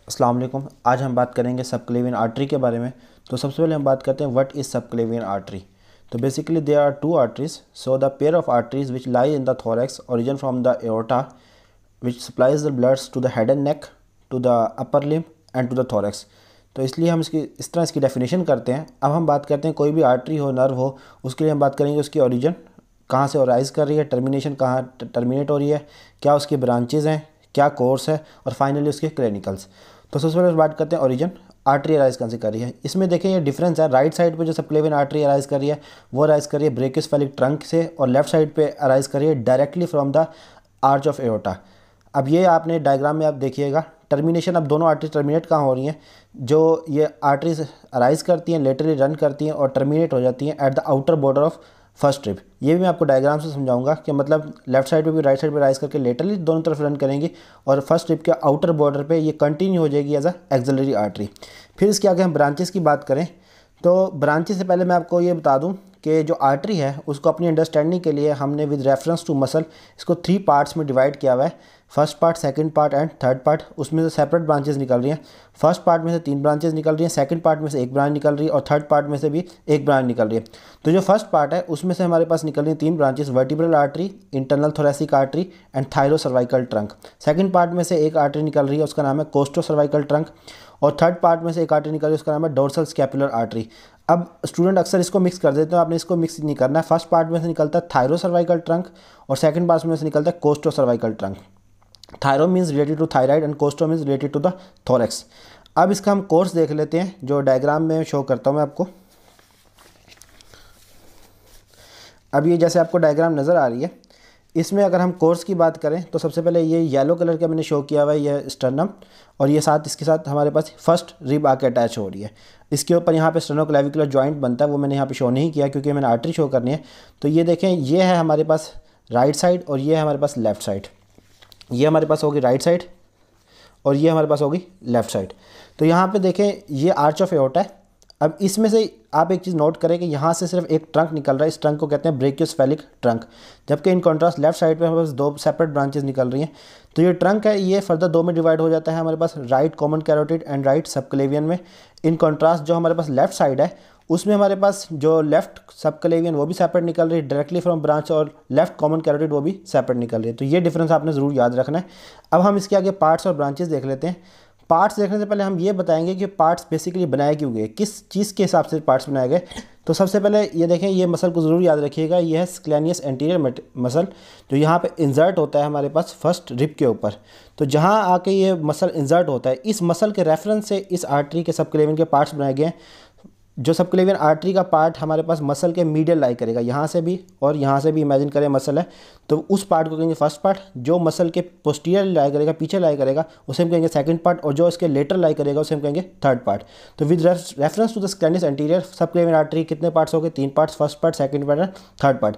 अस्सलाम वालेकुम। आज हम बात करेंगे सबक्लेवियन आर्टरी के बारे में। तो सबसे पहले हम बात करते हैं व्हाट इज़ सबक्लेवियन आर्टरी। तो basically there are two arteries, so the pair of arteries which lie in the thorax origin from the aorta which supplies the bloods to the head and neck, to the upper limb and to the thorax. तो इसलिए हम इस तरह इसकी definition करते हैं। अब हम बात करते हैं कोई भी आर्टरी हो, नर्व हो, उसके लिए हम बात करेंगे उसकी ओरिजिन कहाँ से अराइज कर रही है, टर्मिनेशन कहाँ टर्मिनेट हो रही है, क्या उसकी ब्रांचेज़ हैं, क्या कोर्स है, और फाइनली उसके क्लिनिकल्स। तो सबसे पहले बात करते हैं ओरिजिन, आर्टरी अराइज कहाँ से कर रही है। इसमें देखें ये डिफरेंस है, राइट साइड पे जो सबक्लेवियन आर्टरी अराइज कर रही है वो अराइज कर रही है ब्रेकियोसेफेलिक ट्रंक से, और लेफ्ट साइड पे अराइज कर रही है directly from the arch of aorta. अब ये आपने डायग्राम में आप देखिएगा टर्मिनेशन, अब दोनों आर्टरीज टर्मिनेट कहाँ हो रही हैं, जो ये आर्टरीज अराइज करती हैं, लेटरली रन करती हैं और टर्मिनेट हो जाती हैं at the outer border of first rib. ये भी मैं आपको डायग्राम से समझाऊंगा कि मतलब लेफ्ट साइड पे भी राइट साइड पे राइज करके लेटरली दोनों तरफ रन करेंगी और फर्स्ट रिब के आउटर बॉर्डर पे ये कंटिन्यू हो जाएगी एज अ एक्सिलरी आर्टरी। फिर इसके आगे हम ब्रांचेस की बात करें तो ब्रांचेस से पहले मैं आपको ये बता दूं कि जो आर्टरी है उसको अपनी अंडरस्टैंडिंग के लिए हमने विद रेफरेंस टू मसल इसको 3 पार्ट्स में डिवाइड किया हुआ है। First part, second part and third part. उसमें से सेपरेट ब्रांचेस निकल रही हैं। फर्स्ट पार्ट में से 3 ब्रांचेस निकल रही हैं, सेकंड पार्ट में से 1 ब्रांच निकल रही है और थर्ड पार्ट में से भी 1 ब्रांच निकल रही है। तो जो फर्स्ट पार्ट है उसमें से हमारे पास निकल रही हैं 3 branches, vertebral artery, internal thoracic artery and thyro cervical trunk. Second part में से एक आर्टरी निकल रही है, उसका नाम है कोस्टो सर्वाइकल ट्रंक, और थर्ड पार्ट में से एक आर्टरी निकल रही है, उसका नाम है डोर्सल स्कैपुलर आर्टरी। अब स्टूडेंट अक्सर इसको मिक्स कर देते हैं, आपने इसको मिक्स नहीं करना है। फर्स्ट पार्ट में से निकलता है थायरो सर्वाइकल ट्रंक और सेकंड पार्ट में से निकलता है costo cervical trunk. Thyro means related to thyroid and costo means related to the thorax. अब इसका हम कोर्स देख लेते हैं जो डायग्राम में शो करता हूँ मैं आपको। अब ये जैसे आपको डायग्राम नज़र आ रही है, इसमें अगर हम कोर्स की बात करें तो सबसे पहले ये येलो कलर का मैंने शो किया हुआ है, ये स्टर्नम, और ये साथ इसके साथ हमारे पास फर्स्ट रिब आके अटैच हो रही है। इसके ऊपर यहाँ पे स्टेनोक्लेविकुलर जॉइंट बनता है, वो मैंने यहाँ पे शो नहीं किया क्योंकि मैंने आर्टरी शो करनी है। तो ये देखें, ये है हमारे पास राइट साइड और ये है हमारे पास लेफ़्ट साइड। ये हमारे पास होगी राइट साइड और ये हमारे पास होगी लेफ़्ट साइड। तो यहाँ पे देखें ये आर्च ऑफ एओर्टा है। अब इसमें से आप एक चीज़ नोट करें कि यहाँ से सिर्फ एक ट्रंक निकल रहा है, इस ट्रंक को कहते हैं ब्रेकियोसेफेलिक ट्रंक, जबकि इन कॉन्ट्रास्ट लेफ्ट साइड पे हमारे पास 2 सेपरेट ब्रांचेस निकल रही हैं। तो ये ट्रंक है, ये फर्दर 2 में डिवाइड हो जाता है हमारे पास, right common carotid and right subclavian में। इन कॉन्ट्रास्ट जो हमारे पास लेफ्ट साइड है उसमें हमारे पास जो लेफ्ट सबक्लेवियन वो भी सेपरेट निकल रही है डायरेक्टली फ्रॉम ब्रांच, और लेफ्ट कॉमन कैरोटिड वो भी सेपरेट निकल रही है। तो ये डिफरेंस आपने ज़रूर याद रखना है। अब हम इसके आगे पार्ट्स और ब्रांचेस देख लेते हैं। पार्ट्स देखने से पहले हम ये बताएंगे कि पार्ट्स बेसिकली बनाए क्यों गए, किस चीज़ के हिसाब से पार्ट्स बनाए गए। तो सबसे पहले ये देखें, ये मसल को ज़रूर याद रखिएगा, ये है स्क्लेनियस एंटीरियर मसल, जो यहाँ पे इंसर्ट होता है हमारे पास फर्स्ट रिब के ऊपर। तो जहाँ आके ये मसल इंसर्ट होता है, इस मसल के रेफरेंस से इस आर्टरी के सबक्लेवियन के पार्ट्स बनाए गए हैं। जो सबक्लेवियन आर्टरी का पार्ट हमारे पास मसल के मीडियल लाई करेगा, यहाँ से भी और यहाँ से भी इमेजिन करें मसल है, तो उस पार्ट को कहेंगे फर्स्ट पार्ट। जो मसल के पोस्टीरियर लाई करेगा, पीछे लाई करेगा, उसे हम कहेंगे सेकंड पार्ट, और जो इसके लेटर लाई करेगा उसे हम कहेंगे थर्ड पार्ट। तो with reference to the scalenus anterior subclavian artery कितने पार्ट्स हो गए? 3 parts, first part, second part, third part.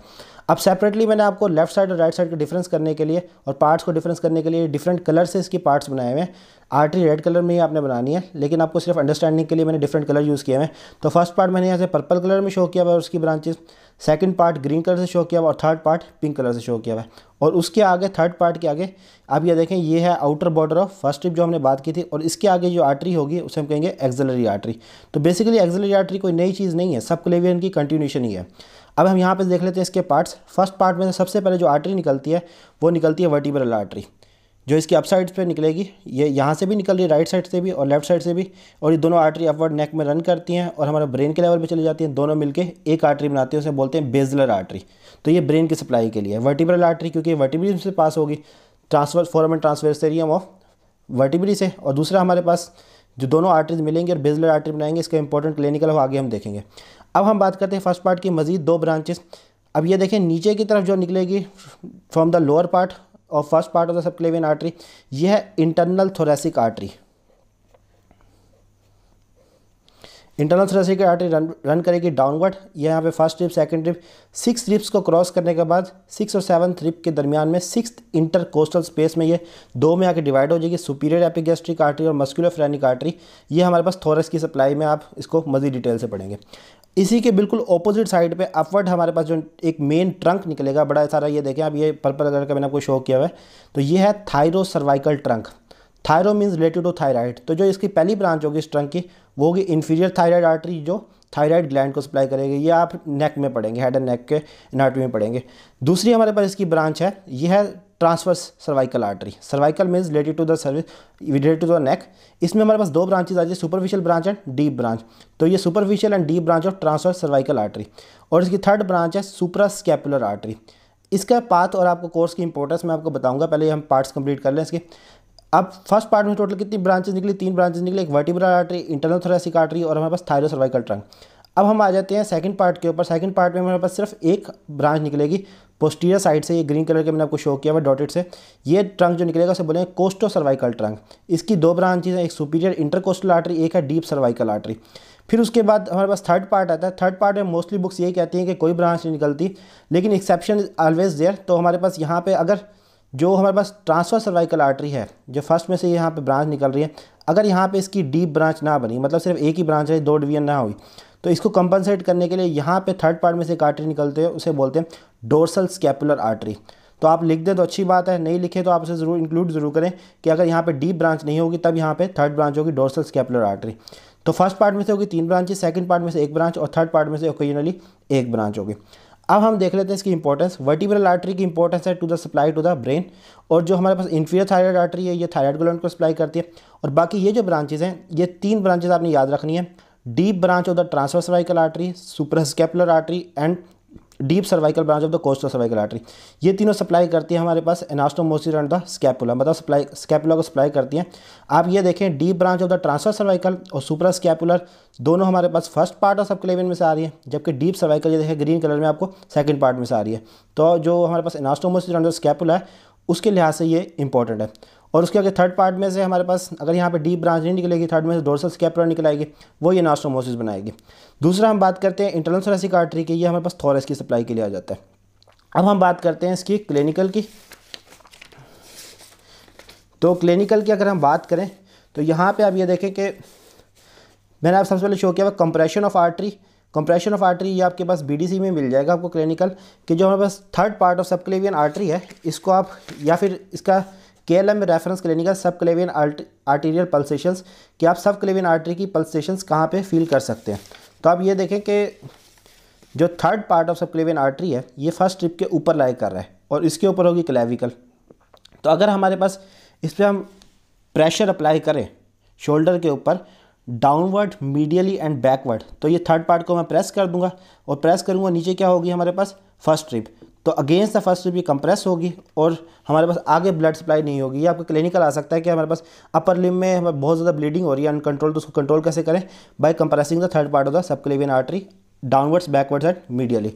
अब सेपरेटली मैंने आपको लेफ्ट साइड और राइट साइड का डिफरेंस करने के लिए और पार्ट्स को डिफरेंस करने के लिए डिफरेंट कलर से इसकी पार्ट्स बनाए हुए हैं। आर्टरी रेड कलर में ही आपने बनानी है, लेकिन आपको सिर्फ अंडरस्टैंडिंग के लिए मैंने डिफरेंट कलर यूज़ किए हैं। तो फर्स्ट पार्ट मैंने यहाँ से पर्पल कलर में शो किया हुआ है उसकी branches, second part green colour से शो किया हुआ और थर्ड पार्ट पिंक कलर से शो किया हुआ है। और उसके आगे थर्ड पार्ट के आगे आप ये देखें, ये है outer border of first rib जो हमने बात की थी, और इसके आगे जो आर्टरी होगी उसे हम कहेंगे एक्सिलरी आर्टरी। तो बेसिकली एक्सिलरी आर्टरी कोई नई चीज़ नहीं है, सबक्लेवियन की कंटिन्यूशन ही है। अब हम यहाँ पे देख लेते हैं इसके पार्ट्स। फर्स्ट पार्ट में सबसे पहले जो आर्टरी निकलती है वो निकलती है वर्टिब्रल आर्टरी, जो इसकी अप साइड पे निकलेगी। ये यहाँ से भी निकल रही है, राइट साइड से भी और लेफ्ट साइड से भी, और ये दोनों आर्टरी अपवर्ड नेक में रन करती हैं और हमारे ब्रेन के लेवल पे चली जाती हैं। दोनों मिलके एक आर्टरी बनाती हैं, उसे बोलते हैं बेजलर आर्टरी। तो ये ब्रेन की सप्लाई के लिए है। वर्टिब्रल आर्टरी क्योंकि वर्टिब्रल से पास होगी, ट्रांसफर फोरामेन ट्रांसवर्सेरियम ऑफ वर्टिब्री से, और दूसरा हमारे पास जो दोनों आर्टरीज मिलेंगे और बेजलर आर्टरी बनाएंगे, इसका इंपॉर्टेंट क्लिनिकल हो आगे हम देखेंगे। अब हम बात करते हैं फर्स्ट पार्ट की मजीद 2 ब्रांचेस। अब ये देखें, नीचे की तरफ जो निकलेगी फ्रॉम द लोअर पार्ट और first part of the subclavian artery, ये है internal thoracic artery. Internal thoracic artery run करेगी डाउनवर्ड। यहाँ पे first rib, second rib, 6 ribs को क्रॉस करने के बाद 6 और 7th रिब के दरमियान में 6th इंटरकोस्टल स्पेस में ये 2 में आके डिवाइड हो जाएगी, सुपीरियर एपिगैस्ट्रिक आर्टरी और मस्कुलर फ्रेनिक आर्टरी। ये हमारे पास थोरस की सप्लाई में आप इसको मज़ीद डिटेल से पढ़ेंगे। इसी के बिल्कुल ऑपोजिट साइड पे अपवर्ड हमारे पास जो एक मेन ट्रंक निकलेगा बड़ा सारा, ये देखें आप, ये पर्पल कलर का मैंने आपको शो किया हुआ है, तो ये है thyro cervical trunk. Thyro means related to thyroid. तो जो इसकी पहली ब्रांच होगी इस ट्रंक की वो होगी इन्फीरियर थायराइड आर्टरी, जो थायराइड ग्लैंड को सप्लाई करेगी। ये आप नेक में पढ़ेंगे, हेड एंड नेक के एनाटॉमी में पढ़ेंगे। दूसरी हमारे पास इसकी ब्रांच है, ये है transverse cervical artery. Cervical means related to the service, related to the neck. इसमें हमारे पास दो ब्रांचेज आ जाती है, superficial branch and deep branch. तो ये superficial and deep branch of transverse cervical artery. और इसकी थर्ड ब्रांच है सुप्रास्कैपुलर आर्टरी। इसका पाथ और आपको कोर्स की इंपॉर्टेंस मैं आपको बताऊंगा, पहले हम पार्ट्स कंप्लीट कर लें इसके। अब फर्स्ट पार्ट में टोटल कितनी ब्रांचेज निकली, 3 ब्रांचेज निकली, एक vertebral artery, internal thoracic artery और हमारे पास थायरो सर्वाइकल ट्रंक। अब हम आ जाते हैं सेकंड पार्ट के ऊपर। सेकंड पार्ट में हमारे पास सिर्फ एक ब्रांच निकलेगी पोस्टीरियर साइड से, ये ग्रीन कलर के मैंने आपको शो किया हुआ डॉटेड से। ये ट्रंक जो निकलेगा उसे बोलेंगे कोस्टो सर्वाइकल ट्रंक। इसकी दो ब्रांचेज हैं, एक सुपीरियर इंटरकोस्टल आर्टरी, एक है डीप सर्वाइकल आर्टरी। फिर उसके बाद हमारे पास थर्ड पार्ट आता है। थर्ड पार्ट में मोस्टली बुक्स यही कहती हैं कि कोई ब्रांच नहीं निकलती, लेकिन एक्सेप्शन इज ऑलवेज देयर। तो हमारे पास यहाँ पे अगर जो हमारे पास ट्रांसफर सर्वाइकल आर्टरी है, जो फर्स्ट में से यहाँ पे ब्रांच निकल रही है, अगर यहाँ पे इसकी डीप ब्रांच ना बनी, मतलब सिर्फ एक ही ब्रांच है, 2 डिवीजन ना हुई, तो इसको कंपनसेट करने के लिए यहाँ पे थर्ड पार्ट में से एक आर्टरी निकलते हैं, उसे बोलते हैं डोर्सल स्कैपुलर आर्टरी। तो आप लिख दें तो अच्छी बात है, नहीं लिखे तो आप उसे ज़रूर इंक्लूड ज़रूर करें कि अगर यहाँ पे डीप ब्रांच नहीं होगी तब यहाँ पे थर्ड ब्रांच होगी डोर्सल स्कैपुलर आर्टरी। तो फर्स्ट पार्ट में से होगी 3 ब्रांचेस, सेकंड पार्ट में से एक ब्रांच और थर्ड पार्ट में से ओकेजनली एक ब्रांच होगी। अब हम देख लेते हैं इसकी इंपॉर्टेंस। वर्टिब्रल आर्टरी की इंपॉर्टेंस है to the supply to the brain. और जो हमारे पास इंफीरियर थायराइड आर्टरी है, ये थायराइड ग्लैंड को सप्लाई करती है। और बाकी ये जो ब्रांचेज हैं, ये 3 ब्रांचेज आपने याद रखनी है। Deep branch of the transverse cervical artery, suprascapular artery and deep cervical branch of the coastal cervical artery. ये तीनों सप्लाई करती है हमारे पास एनास्टोमोसिस एंड द स्कैपुला, मतलब स्कैपुला को सप्लाई करती हैं। आप ये देखें, deep branch of the transverse cervical और सुप्रास्कैपुलर दोनों हमारे पास फर्स्ट पार्ट ऑफ सबक्लेवियन में से आ रही है, जबकि डीप सर्वाइकल ये देखें ग्रीन कलर में आपको सेकंड पार्ट में से आ रही है। तो जो हमारे पास एनास्टोमोसिस एंड द स्कैपुला है उसके लिहाज से ये इंपॉर्टेंट है। और उसके आगे थर्ड पार्ट में से हमारे पास अगर यहाँ पे डीप ब्रांच नहीं निकलेगी, थर्ड में से डोर्सल स्कैपुलर निकल आएगी, वो ये एनास्टोमोसिस बनाएगी। दूसरा हम बात करते हैं इंटरनल थोरेसिक आर्टरी की, ये हमारे पास थोरस की सप्लाई के लिए आ जाता है। अब हम बात करते हैं इसकी क्लिनिकल की। तो क्लिनिकल की अगर हम बात करें तो यहाँ पे आप ये देखें कि मैंने आप सबसे पहले शो किया हुआ compression of artery. Compression of artery ये आपके पास बीडीसी में मिल जाएगा आपको क्लिनिकल, कि जो हमारे पास third part of subclavian artery है, इसको आप या फिर इसका केएलएम में reference clinical subclavian arterial pulsations, कि आप सबक्लेवियन आर्टरी की पल्सेशंस कहाँ पे फील कर सकते हैं। तो आप ये देखें कि जो third part of subclavian artery है ये फर्स्ट स्ट्रिप के ऊपर लाई कर रहा है और इसके ऊपर होगी क्लेविकल। तो अगर हमारे पास इस पर हम प्रेशर अप्लाई करें शोल्डर के ऊपर डाउनवर्ड, मीडियली एंड बैकवर्ड, तो ये थर्ड पार्ट को मैं प्रेस कर दूंगा और प्रेस करूंगा, नीचे क्या होगी हमारे पास फर्स्ट स्ट्रिप। तो अगेंस्ट द फर्स्ट स्ट्रिप ये कंप्रेस होगी और हमारे पास आगे ब्लड सप्लाई नहीं होगी। ये आपको क्लिनिकल आ सकता है कि हमारे पास अपर लिम में हमें बहुत ज़्यादा ब्लीडिंग हो रही है अनकंट्रोल, तो उसको कंट्रोल कैसे करें, by compressing the third part of the subclavian artery downwards, backwards and medially.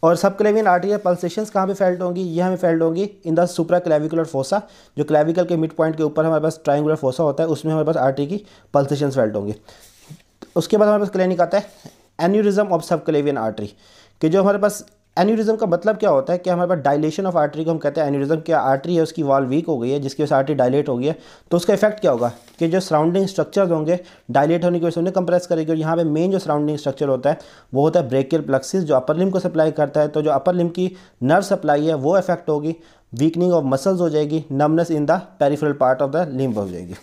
और सबक्लेवियन आर्टरियल पल्सेशंस कहाँ पे फेल्ट होंगी, ये हमें फेल्ट होंगी in the supraclavicular fossa, जो क्लेविकल के मिड पॉइंट के ऊपर हमारे पास ट्रायंगुलर फोसा होता है, उसमें हमारे पास आर्टरी की पल्सेशंस फेल्ट होंगी। उसके बाद हमारे पास क्लिनिक आता है एन्यूरिज्म ऑफ सबक्लेवियन आर्टरी, कि जो हमारे पास एन्यूरिज्म का मतलब क्या होता है कि हमारे पास डायलेशन ऑफ आर्टरी को हम कहते हैं एन्यूरिज्म। क्या आर्टरी है उसकी वॉल वीक हो गई है जिसकी वजह से आर्टरी डायलेट हो गई है, तो उसका इफेक्ट क्या होगा कि जो सराउंडिंग स्ट्रक्चर्स होंगे डायलेट होने की वजह से उन्हें कंप्रेस करेगी। और यहाँ पे मेन जो सराउंडिंग स्ट्रक्चर होता है वो होता है ब्रेकियल प्लक्सिस, जो अपर लिम को सप्लाई करता है। तो जो अपर लिम की नर्व सप्लाई है वो इफेक्ट होगी, वीकनिंग ऑफ मसल्स हो जाएगी, numbness in the peripheral part of the limb हो जाएगी,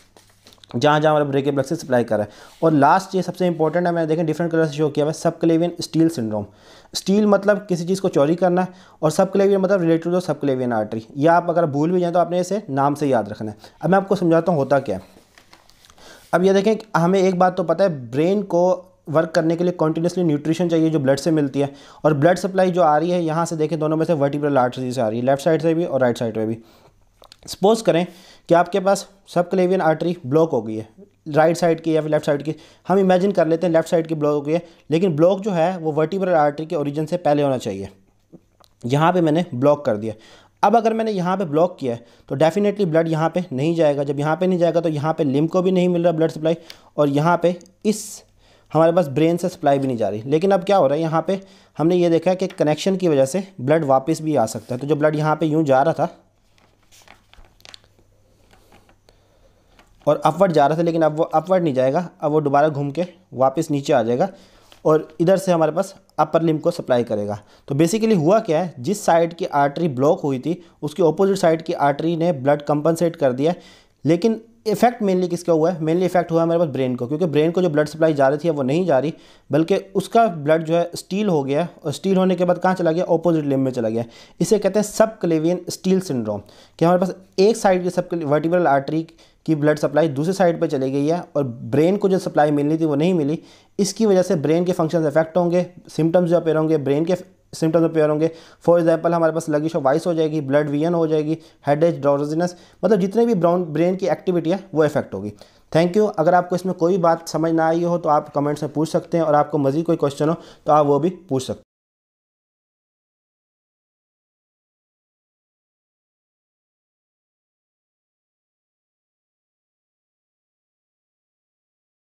जहाँ जहाँ हमारा ब्रेकियल प्लक्सिस सप्लाई कर रहा है। और लास्ट ये सबसे इंपॉर्टेंट है, मैंने देखें डिफरेंट कलर से शो किया हुआ है, सबक्लेवियन स्टील सिंड्रोम। स्टील मतलब किसी चीज़ को चोरी करना है और सबक्लेवियन मतलब रिलेटेड टू सबक्लेवियन आर्टरी। या आप अगर भूल भी जाएँ तो आपने इसे नाम से याद रखना है। अब मैं आपको समझाता हूँ होता क्या है। अब ये देखें, हमें एक बात तो पता है, ब्रेन को वर्क करने के लिए कॉन्टीन्यूसली न्यूट्रिशन चाहिए जो ब्लड से मिलती है। और ब्लड सप्लाई जो आ रही है यहाँ से देखें, दोनों में से वर्टिब्रल आर्टरी से आ रही है, लेफ्ट साइड से भी और राइट साइड से भी। सपोज करें कि आपके पास सबक्लेवियन आर्टरी ब्लॉक हो गई है, राइट साइड की या फिर लेफ्ट साइड की, हम इमेजिन कर लेते हैं लेफ्ट साइड की ब्लॉक हो गई है, लेकिन ब्लॉक जो है वो वर्टिब्रल आर्टरी के ओरिजिन से पहले होना चाहिए। यहाँ पे मैंने ब्लॉक कर दिया। अब अगर मैंने यहाँ पे ब्लॉक किया है तो डेफिनेटली ब्लड यहाँ पे नहीं जाएगा। जब यहाँ पे नहीं जाएगा तो यहाँ पे लिम्ब को भी नहीं मिल रहा ब्लड सप्लाई, और यहाँ पे इस हमारे पास ब्रेन से सप्लाई भी नहीं जा रही। लेकिन अब क्या हो रहा है, यहाँ पे हमने ये देखा है कि कनेक्शन की वजह से ब्लड वापस भी आ सकता है। तो जो ब्लड यहाँ पे यूँ जा रहा था और अपवर्ड जा रहा था, लेकिन अब वो अपवर्ड नहीं जाएगा, अब वो दोबारा घूम के वापस नीचे आ जाएगा और इधर से हमारे पास अपर लिम्ब को सप्लाई करेगा। तो बेसिकली हुआ क्या है, जिस साइड की आर्टरी ब्लॉक हुई थी उसकी ऑपोजिट साइड की आर्टरी ने ब्लड कंपनसेट कर दिया, लेकिन इफेक्ट मेनली किसका हुआ है, मेनली इफेक्ट हुआ है हमारे पास ब्रेन को, क्योंकि ब्रेन को जो ब्लड सप्लाई जा रही थी वो नहीं जा रही, बल्कि उसका ब्लड जो है स्टील हो गया, और स्टील होने के बाद कहाँ चला गया, ऑपोजिट लिम्ब में चला गया। इसे कहते हैं सबक्लेवियन स्टील सिंड्रोम, कि हमारे पास एक साइड की सब वर्टिब्रल आर्टरी की ब्लड सप्लाई दूसरी साइड पे चली गई है और ब्रेन को जो सप्लाई मिलनी थी वो नहीं मिली। इसकी वजह से ब्रेन के फंक्शन इफेक्ट होंगे, सिम्टम्स जो अपेयर होंगे ब्रेन के सिम्टम्स अपेयर होंगे। फॉर एग्जांपल हमारे पास लगिश ऑफ वाइस हो जाएगी, ब्लड विजन हो जाएगी, हेडेक, ड्राउजीनेस, मतलब जितने भी ब्रेन की एक्टिविटी है वो इफेक्ट होगी। Thank you. अगर आपको इसमें कोई बात समझ ना आई हो तो आप कमेंट्स में पूछ सकते हैं, और आपको मज़ीद कोई क्वेश्चन हो तो आप वो भी पूछ सकते हैं।